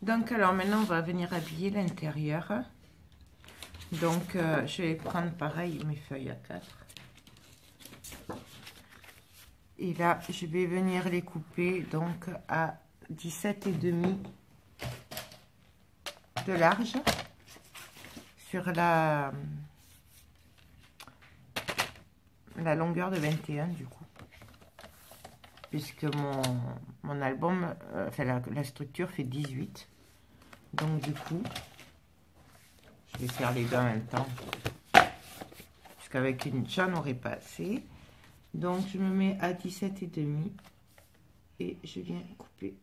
Donc alors maintenant on va venir habiller l'intérieur. Donc je vais prendre pareil mes feuilles à 4. Et là je vais venir les couper donc à 17,5 de large sur la longueur de 21 du coup. Puisque mon album, enfin la structure fait 18. Donc du coup, je vais faire les deux en même temps. Puisqu'avec une, j'en aurai pas assez. Donc je me mets à 17,5 et je viens couper.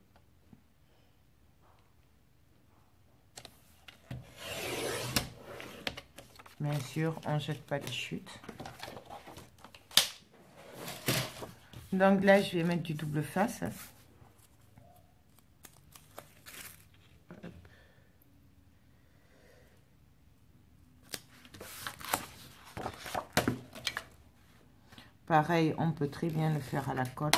Bien sûr, on ne jette pas les chutes. Donc là, je vais mettre du double face. Pareil, on peut très bien le faire à la colle.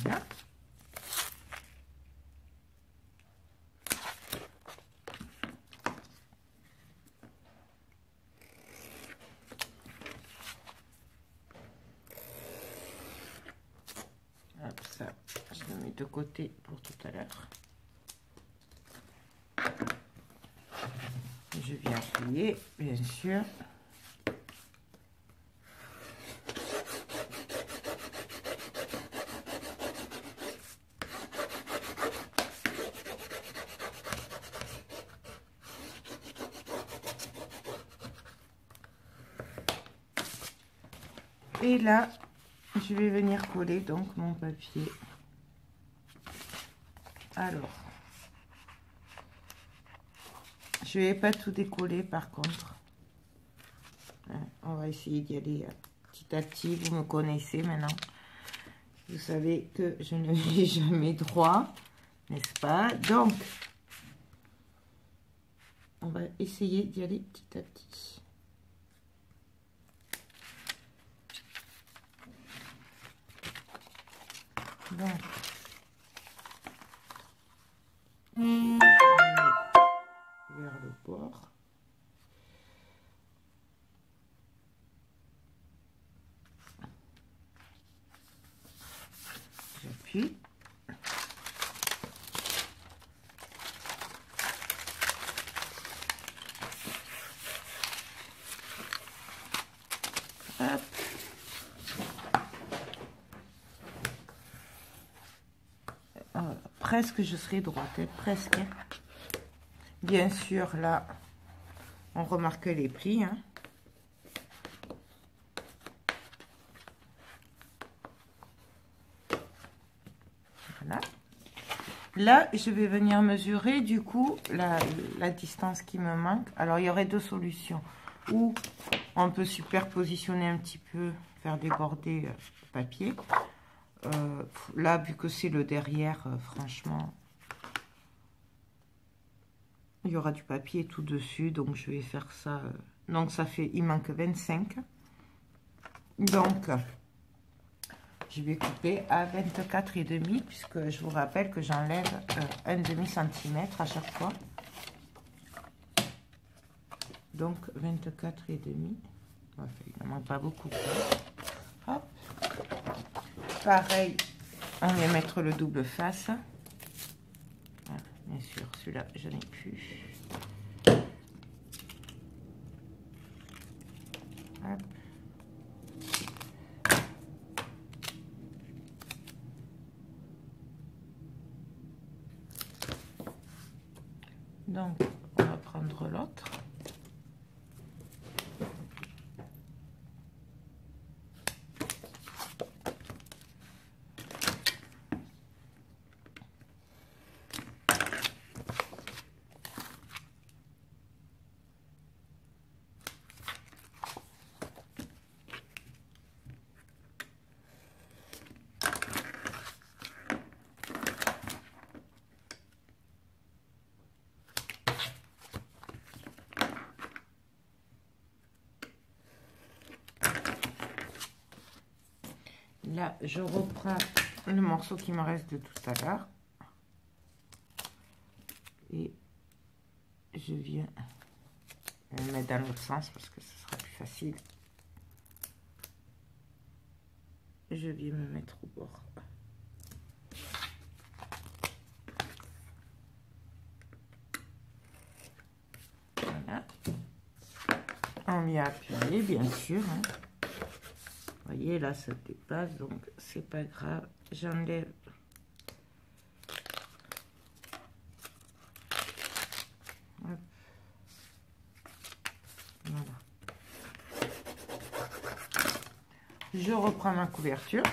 Voilà. Hop, ça, je le mets de côté pour tout à l'heure. Je viens plier, bien sûr. Et là, je vais venir coller donc mon papier. Alors, je vais pas tout décoller par contre. On va essayer d'y aller petit à petit. Vous me connaissez maintenant. Vous savez que je ne vais jamais droit, n'est-ce pas? Donc, on va essayer d'y aller petit à petit. Donc, vers le bord. J'appuie. Hop. Presque je serai droite, presque. Bien sûr, là, on remarque les plis. Hein. Voilà. Là, je vais venir mesurer du coup la distance qui me manque. Alors, il y aurait deux solutions. Ou on peut superpositionner un petit peu, faire déborder le papier. Là, vu que c'est le derrière, franchement, il y aura du papier tout dessus. Donc, je vais faire ça. Donc, ça fait, il manque 25. Donc, je vais couper à 24,5 puisque je vous rappelle que j'enlève un demi-centimètre à chaque fois. Donc 24,5. Enfin, il n'en manque pas beaucoup. Hop. Pareil, on va mettre le double face. Voilà, bien sûr, celui-là, je n'ai plus. Hop. Donc, on va prendre l'autre. Là, je reprends le morceau qui me reste de tout à l'heure. Et je viens le mettre dans l'autre sens parce que ce sera plus facile. Je viens me mettre au bord. Voilà. On vient appuyer, bien sûr. Hein. Vous voyez, là, ça dépasse, donc c'est pas grave. J'enlève. Voilà. Je reprends ma couverture.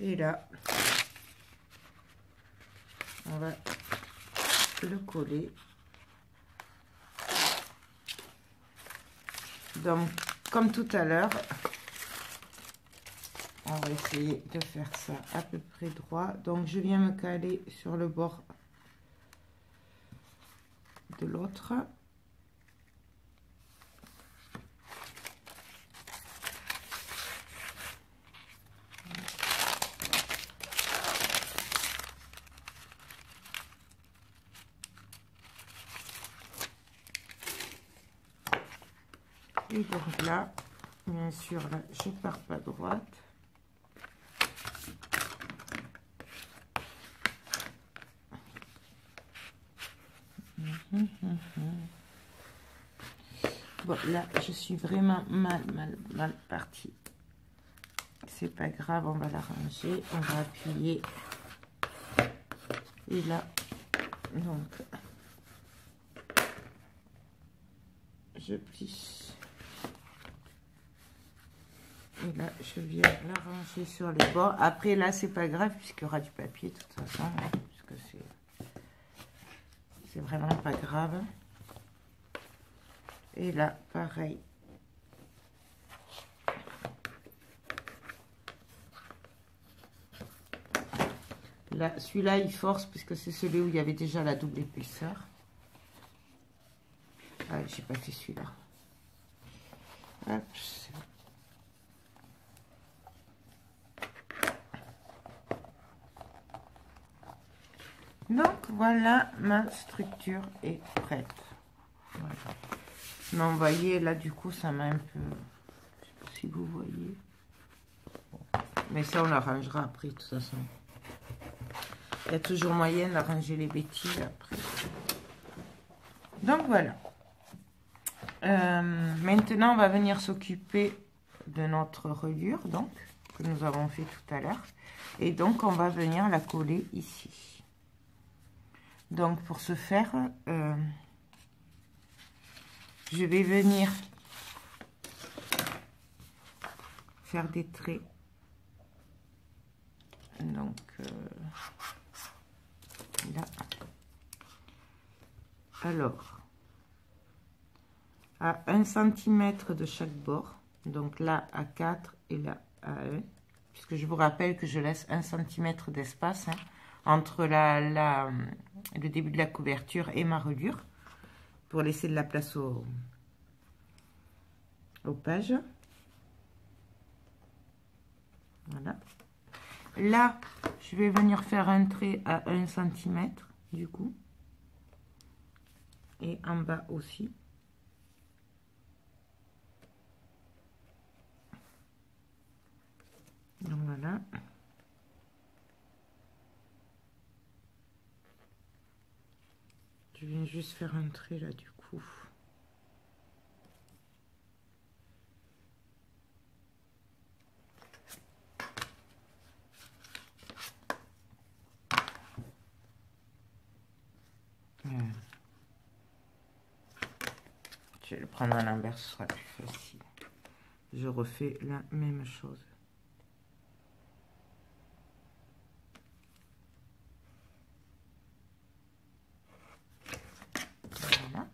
Et là, on va le coller. Donc, comme tout à l'heure, on va essayer de faire ça à peu près droit. Donc, je viens me caler sur le bord de l'autre. Et donc là, bien sûr, là, je pars pas droite. Bon, là, je suis vraiment mal partie. C'est pas grave, on va l'arranger, on va appuyer. Et là, donc, je plie. Et là, je viens l'arranger sur les bords. Après, là, c'est pas grave, puisqu'il y aura du papier, de toute façon, hein, puisque c'est vraiment pas grave. Et là, pareil. Là, celui-là, il force, puisque c'est celui où il y avait déjà la double épaisseur. Ah, j'ai pas fait celui-là. Hop, c'est bon. Donc voilà, ma structure est prête. Voilà. Mais vous voyez, là du coup ça m'a un peu... Je sais pas si vous voyez. Bon. Mais ça on l'arrangera après de toute façon. Il y a toujours moyen d'arranger les bêtises après. Donc voilà. Maintenant on va venir s'occuper de notre reliure donc, que nous avons fait tout à l'heure. Et donc on va venir la coller ici. Donc, pour ce faire, je vais venir faire des traits. Donc, là. Alors, à 1 cm de chaque bord. Donc là, à 4 et là, à 1. Puisque je vous rappelle que je laisse 1 cm d'espace, hein, entre le début de la couverture et ma reliure pour laisser de la place aux pages. Voilà. Là, je vais venir faire un trait à 1 cm du coup. Et en bas aussi. Donc voilà. Je viens juste faire un trait là du coup. Je vais le prendre à l'envers, ce sera plus facile. Je refais la même chose. Voilà.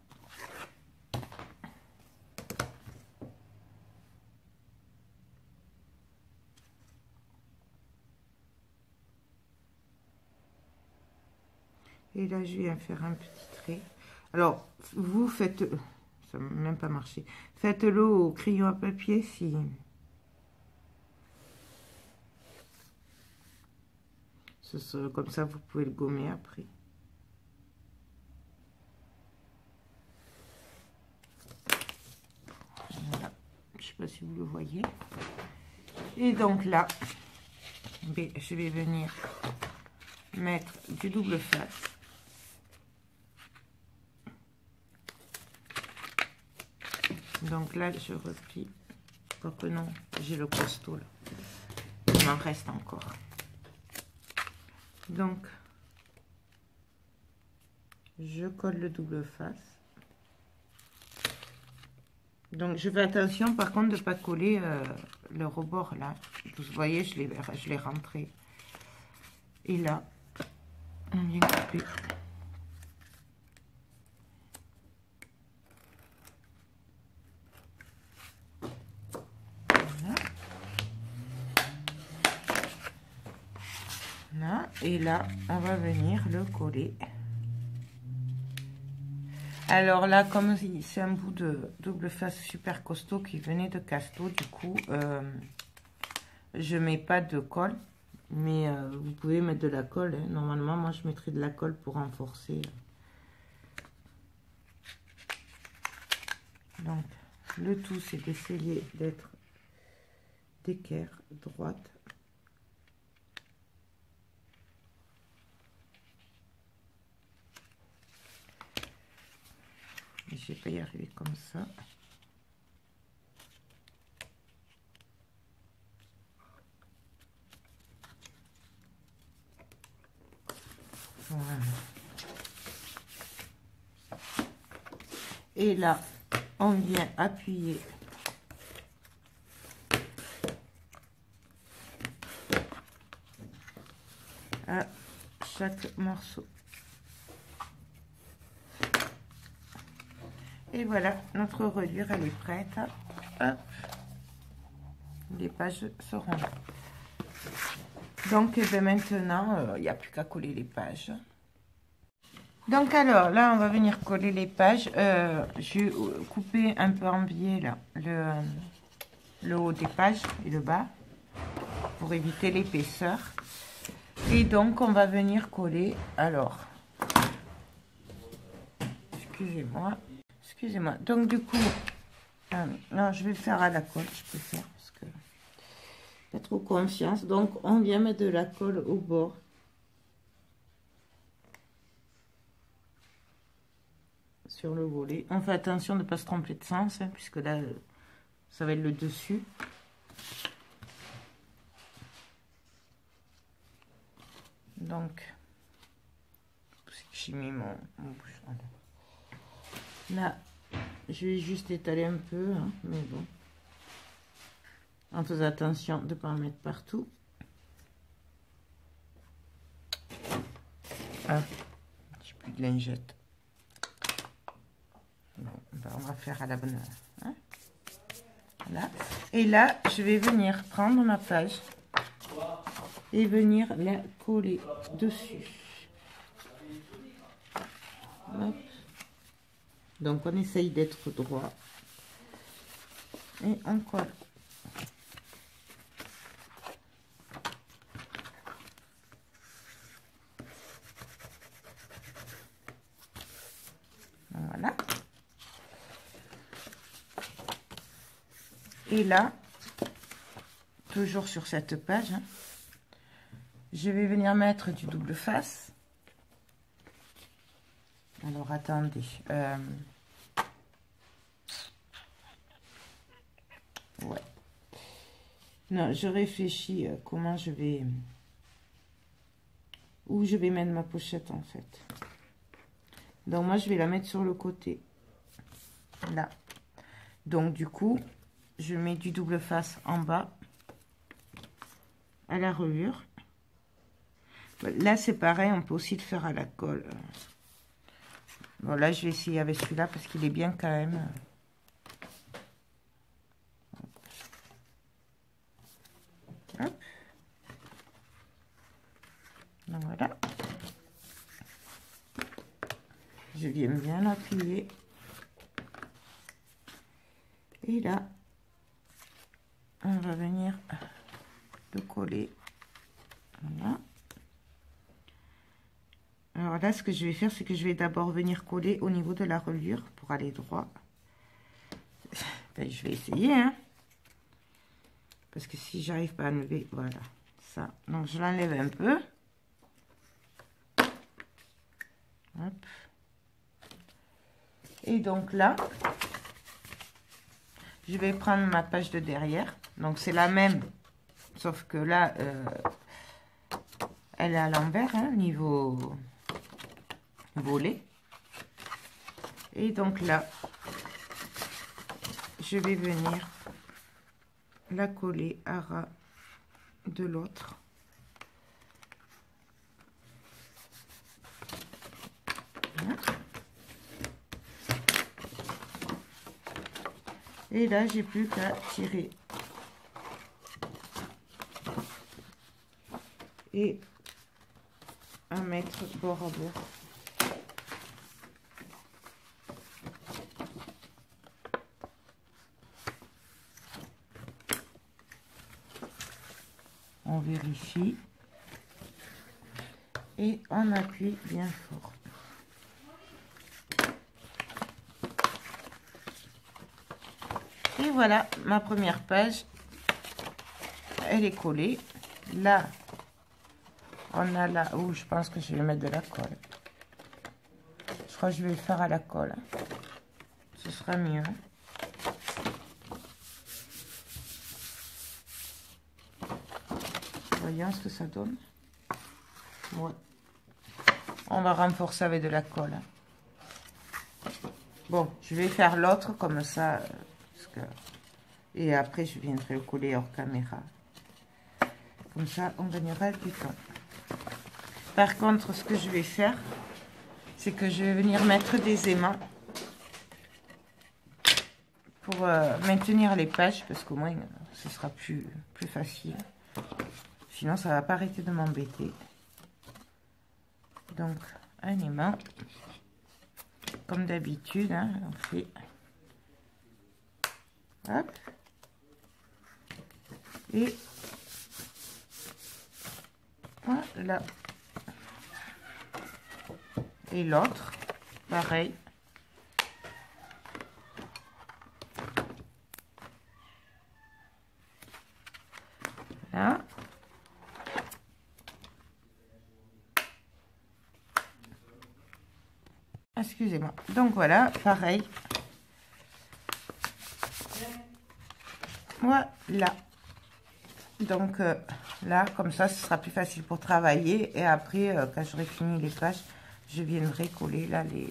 Et là, je viens faire un petit trait. Alors, vous faites... Ça n'a même pas marché. Faites-le au crayon à papier si Comme ça, vous pouvez le gommer après. Voilà. Je sais pas si vous le voyez. Et donc là, je vais venir mettre du double face. Donc là, je replie. Quoique non, j'ai le costaud là. Il m'en reste encore. Donc, je colle le double face. Donc, je fais attention par contre de ne pas coller le rebord là. Vous voyez, je l'ai rentré. Et là, on vient couper. Et là, on va venir le coller. Alors là, comme c'est un bout de double face super costaud qui venait de Casto, du coup, je mets pas de colle. Mais vous pouvez mettre de la colle. Hein. Normalement, moi, je mettrais de la colle pour renforcer. Donc, le tout, c'est d'essayer d'être d'équerre droite. Je vais pas y arriver comme ça. Voilà. Et là, on vient appuyer à chaque morceau. Et voilà, notre reliure, elle est prête. Hop. Les pages seront là. Donc, et bien maintenant, il n'y a plus qu'à coller les pages. Donc, alors, là, on va venir coller les pages. Je vais couper un peu en biais, là, le haut des pages et le bas, pour éviter l'épaisseur. Et donc, on va venir coller, alors, excusez-moi. Donc, du coup, non, je vais le faire à la colle, je préfère, parce que pas trop confiance. Donc, on vient mettre de la colle au bord. Sur le volet. On fait attention de ne pas se tromper de sens, hein, puisque là, ça va être le dessus. Donc, j'ai mis mon bouchon. Là, je vais juste étaler un peu, hein, mais bon. En faisant attention de ne pas en mettre partout. Ah, j'ai plus de lingette. Bon, on va faire à la bonne heure. Hein, voilà. Et là, je vais venir prendre ma page et venir la coller dessus. Hop. Donc, on essaye d'être droit. Et on colle. Voilà. Et là, toujours sur cette page, hein, je vais venir mettre du double face. Alors, attendez. Ouais. Non, je réfléchis comment je vais... Où je vais mettre ma pochette, en fait. Donc, moi, je vais la mettre sur le côté. Là. Donc, du coup, je mets du double face en bas. À la reliure. Là, c'est pareil, on peut aussi le faire à la colle. Bon, là, je vais essayer avec celui-là parce qu'il est bien quand même. Hop. Donc, voilà. Je viens bien l'appuyer. Et là, on va venir le coller. Voilà. Alors là, ce que je vais faire, c'est que je vais d'abord venir coller au niveau de la reliure pour aller droit. Ben, je vais essayer, hein. Parce que si j'arrive pas à enlever, voilà, ça. Donc, je l'enlève un peu. Hop. Et donc là, je vais prendre ma page de derrière. Donc, c'est la même, sauf que là, elle est à l'envers, hein, niveau volet. Et donc là, je vais venir la coller à ras de l'autre. Voilà. Et là, j'ai plus qu'à tirer et à mettre bord à bord. On vérifie et on appuie bien fort. Et voilà, ma première page, elle est collée. Là, on a là où je pense que je vais mettre de la colle. Je crois que je vais le faire à la colle. Ce sera mieux. Voyons ce que ça donne. Ouais. On va renforcer avec de la colle. Bon, je vais faire l'autre comme ça. Et après, je viendrai le coller hors caméra. Comme ça, on gagnera du temps. Par contre, ce que je vais faire, c'est que je vais venir mettre des aimants pour maintenir les pages, parce qu'au moins, ce sera plus facile. Sinon, ça va pas arrêter de m'embêter. Donc, un aimant. Comme d'habitude, hein, on fait... Hop. Et voilà. Et l'autre, pareil. Là. Excusez-moi. Donc voilà, pareil. Voilà. Donc là, comme ça, ce sera plus facile pour travailler. Et après, quand j'aurai fini les pages, je viendrai coller là les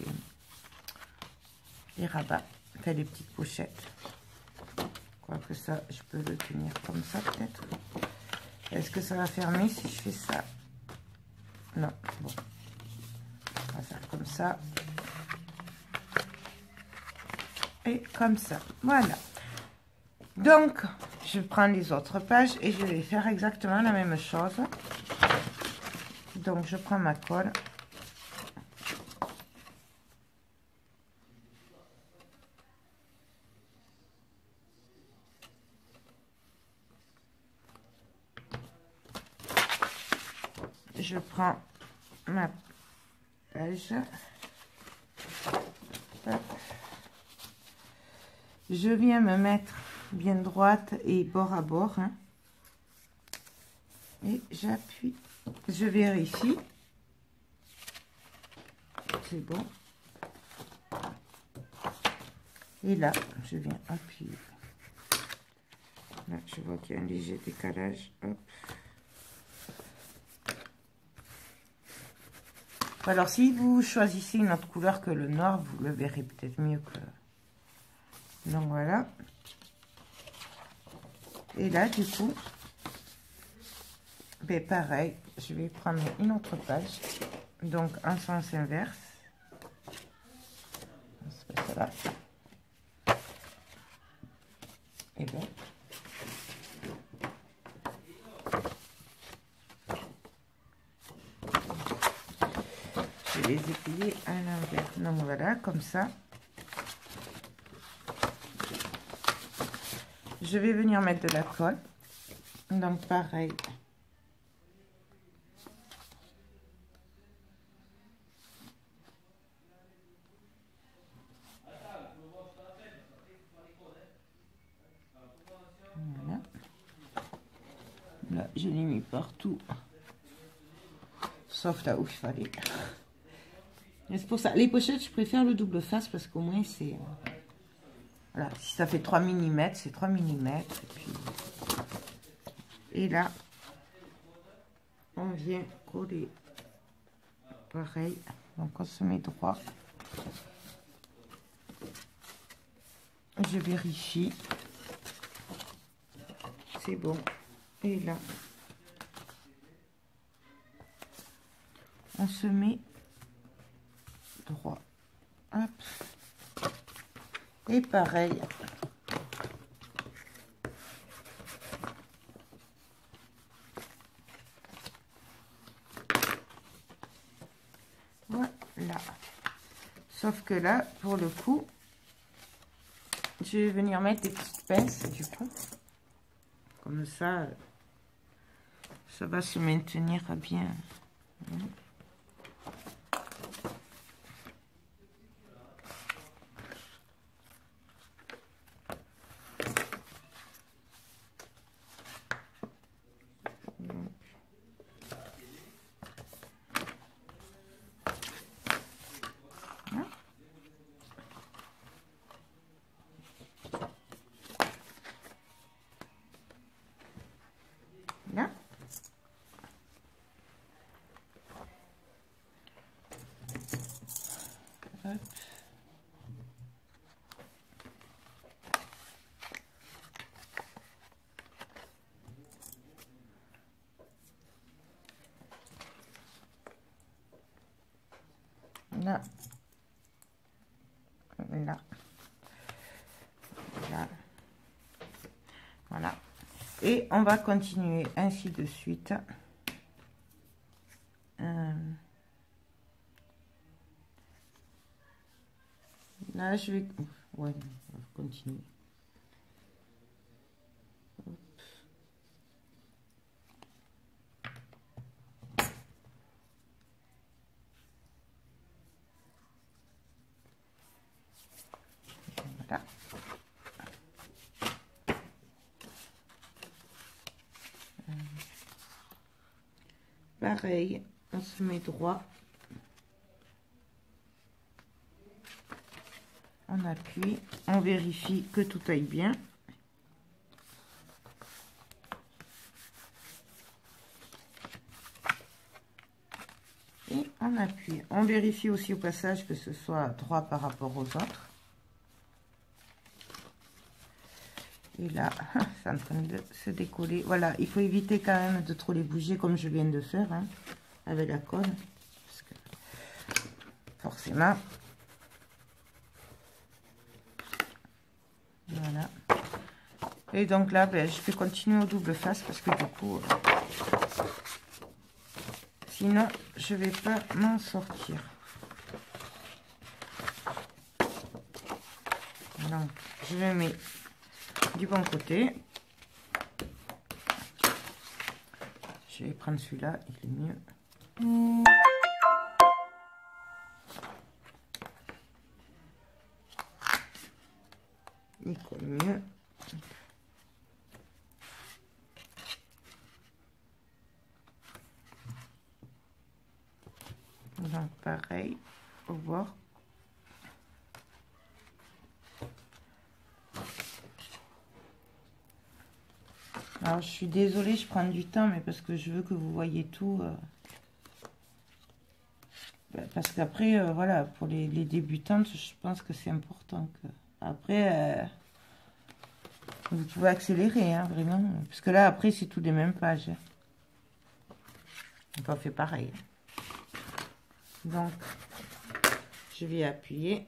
rabats. Enfin, les petites pochettes. Quoique ça, je peux le tenir comme ça peut-être. Est-ce que ça va fermer si je fais ça? Non. Bon. On va faire comme ça. Et comme ça. Voilà. Donc, je prends les autres pages et je vais faire exactement la même chose. Donc, je prends ma colle. Je prends ma page. Hop. Je viens me mettre bien droite et bord à bord, hein. Et j'appuie, je vérifie, c'est bon, et là je viens appuyer, là je vois qu'il y a un léger décalage, hop. Alors si vous choisissez une autre couleur que le noir, vous le verrez peut-être mieux que... Donc voilà. Et là, du coup, ben pareil, je vais prendre une autre page, donc en sens inverse. Voilà. Et bien, je vais les plier à l'envers. Donc voilà, comme ça. Je vais venir mettre de la colle. Donc pareil. Là, je l'ai mis partout. Sauf là où il fallait. C'est pour ça. Les pochettes, je préfère le double face parce qu'au moins, c'est... Voilà, si ça fait 3 mm, c'est 3 mm. Et là, on vient coller pareil. Donc, on se met droit. Je vérifie. C'est bon. Et là, on se met droit. Hop. Et pareil. Voilà. Sauf que là, pour le coup, je vais venir mettre des petites pinces, du coup. Comme ça, ça va se maintenir bien. Là. Hop. Là. Là. Là. Voilà. Et on va continuer ainsi de suite. Là, je vais... Ouais, on va continuer. Voilà. Pareil, on se met droit. On appuie, on vérifie que tout aille bien. Et on appuie. On vérifie aussi au passage que ce soit droit par rapport aux autres. Et là, c'est en train de se décoller. Voilà, il faut éviter quand même de trop les bouger comme je viens de faire, hein, avec la colle. Parce que forcément... Voilà. Et donc là, ben, je vais continuer au double face parce que du coup, sinon, je vais pas m'en sortir. Donc, je le mets du bon côté. Je vais prendre celui-là, il est mieux. Il colle mieux. Donc pareil, au bord. Alors je suis désolée, je prends du temps, mais parce que je veux que vous voyez tout. Parce qu'après, voilà, pour les débutantes, je pense que c'est important. Après, vous pouvez accélérer, hein, vraiment. Parce que là, après, c'est tout des mêmes pages. Donc on fait pareil. Donc, je vais appuyer.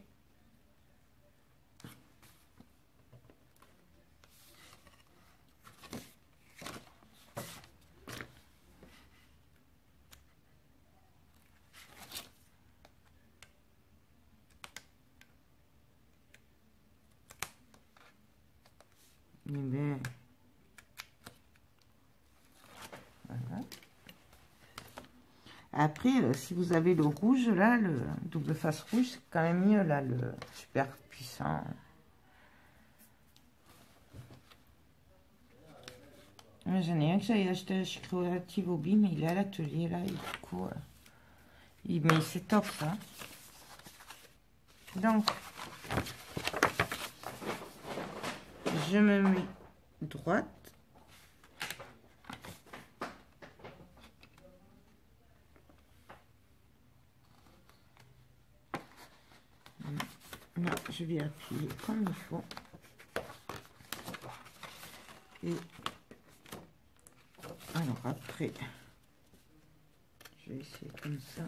Et bien, voilà. Après, si vous avez le rouge, là, le double face rouge, c'est quand même mieux, là, le super puissant. J'en ai un que j'avais acheté chez Creative Hobby, mais il est à l'atelier là, et du coup, mais c'est top ça. Donc, je me mets droite. Là, je vais appuyer comme il faut. Et alors après, je vais essayer comme ça.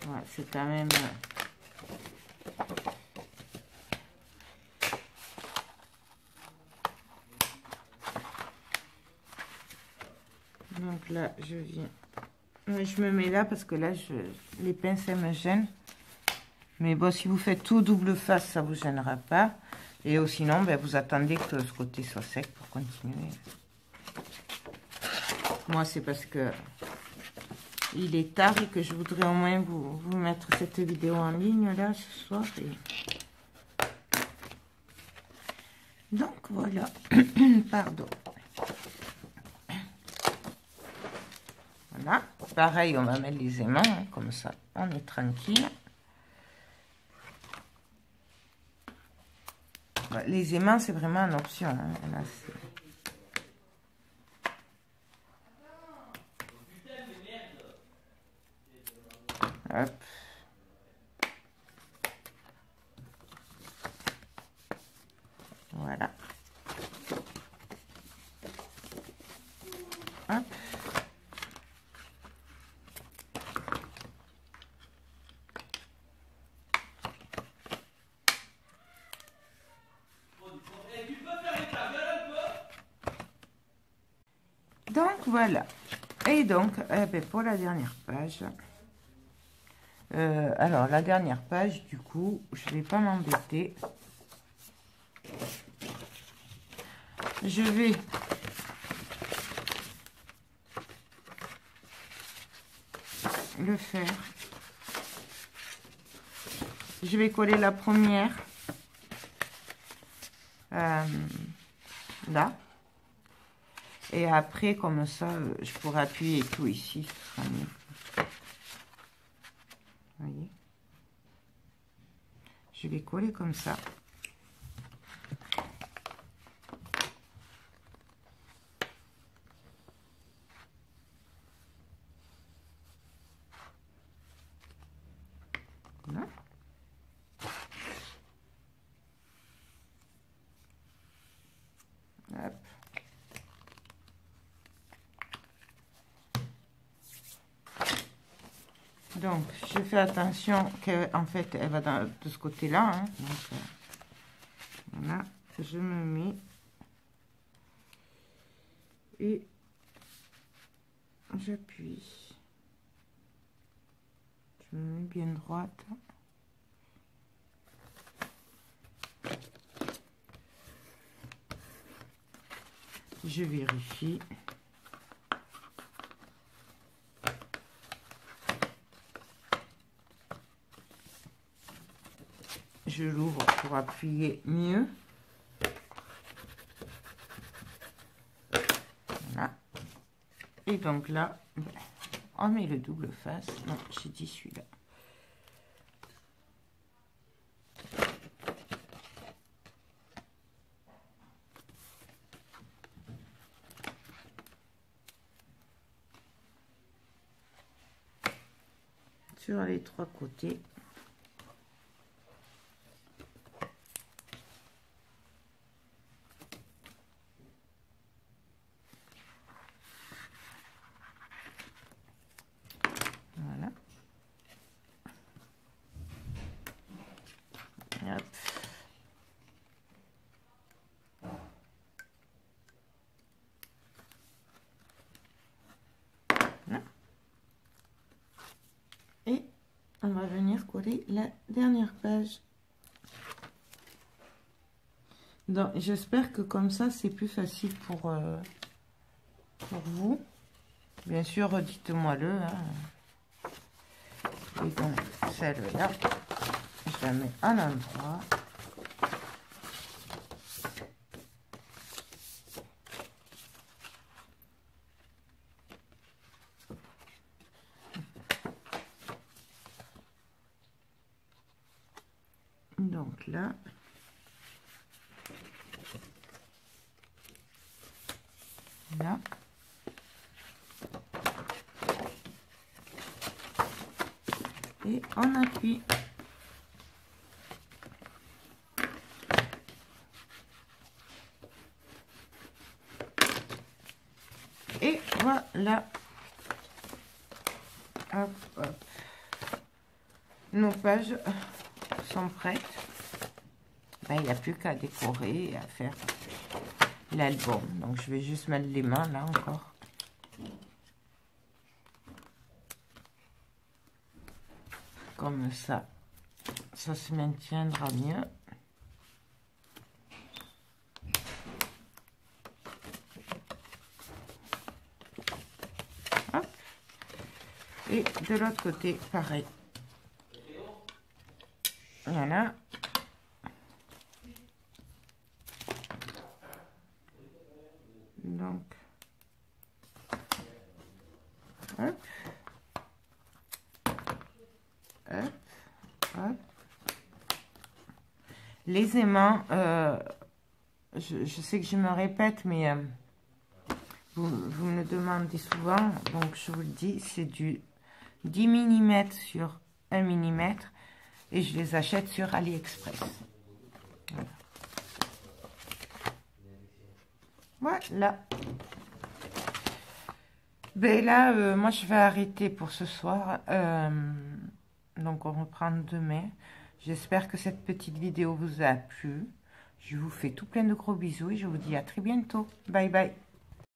Voilà, c'est quand même... Donc là, je viens... Je me mets là parce que là, les pinces, elles me gênent. Mais bon, si vous faites tout double face, ça vous gênera pas. Et sinon, ben, vous attendez que ce côté soit sec pour continuer. Moi, c'est parce que il est tard et que je voudrais au moins vous mettre cette vidéo en ligne là ce soir. Et... donc voilà. Pardon. Voilà. Pareil, on va mettre les aimants, hein, comme ça, on est tranquille. Les aimants, c'est vraiment une option. Hein. Là, hop. Voilà. Hop. Donc voilà. Et donc, eh ben, pour la dernière page, alors la dernière page, du coup, je vais pas m'embêter. Je vais le faire. Je vais coller la première là. Et après, comme ça, je pourrais appuyer tout ici. Ce sera mieux. Vous voyez? Je vais coller comme ça. Voilà. Hop. Donc, je fais attention qu'en fait, elle va de ce côté-là. Hein. Donc, voilà, je me mets et j'appuie. Je me mets bien droite. Je vérifie. Je l'ouvre pour appuyer mieux. Voilà. Et donc là, on met le double face. Non, j'ai dit celui-là. Sur les trois côtés. Voilà. Hop. Voilà. Et on va venir coller la dernière page. Donc, j'espère que comme ça, c'est plus facile pour vous. Bien sûr, dites-moi-le. Hein. Et donc, celle-là, je la mets à l'endroit. Donc là, là, et on appuie. Et voilà. Hop, hop. Nos pages sont prêtes. Ben, il n'y a plus qu'à décorer et à faire l'album. Donc, je vais juste mettre les mains là encore. Comme ça. Ça se maintiendra mieux. Hop. Et de l'autre côté, pareil. Voilà. Donc, hop, hop, hop. Les aimants, je sais que je me répète, mais vous me le demandez souvent, donc je vous le dis, c'est du 10 mm sur 1 mm et je les achète sur AliExpress. Voilà. Ben là, moi je vais arrêter pour ce soir. Donc on reprend demain. J'espère que cette petite vidéo vous a plu. Je vous fais tout plein de gros bisous et je vous dis à très bientôt. Bye bye.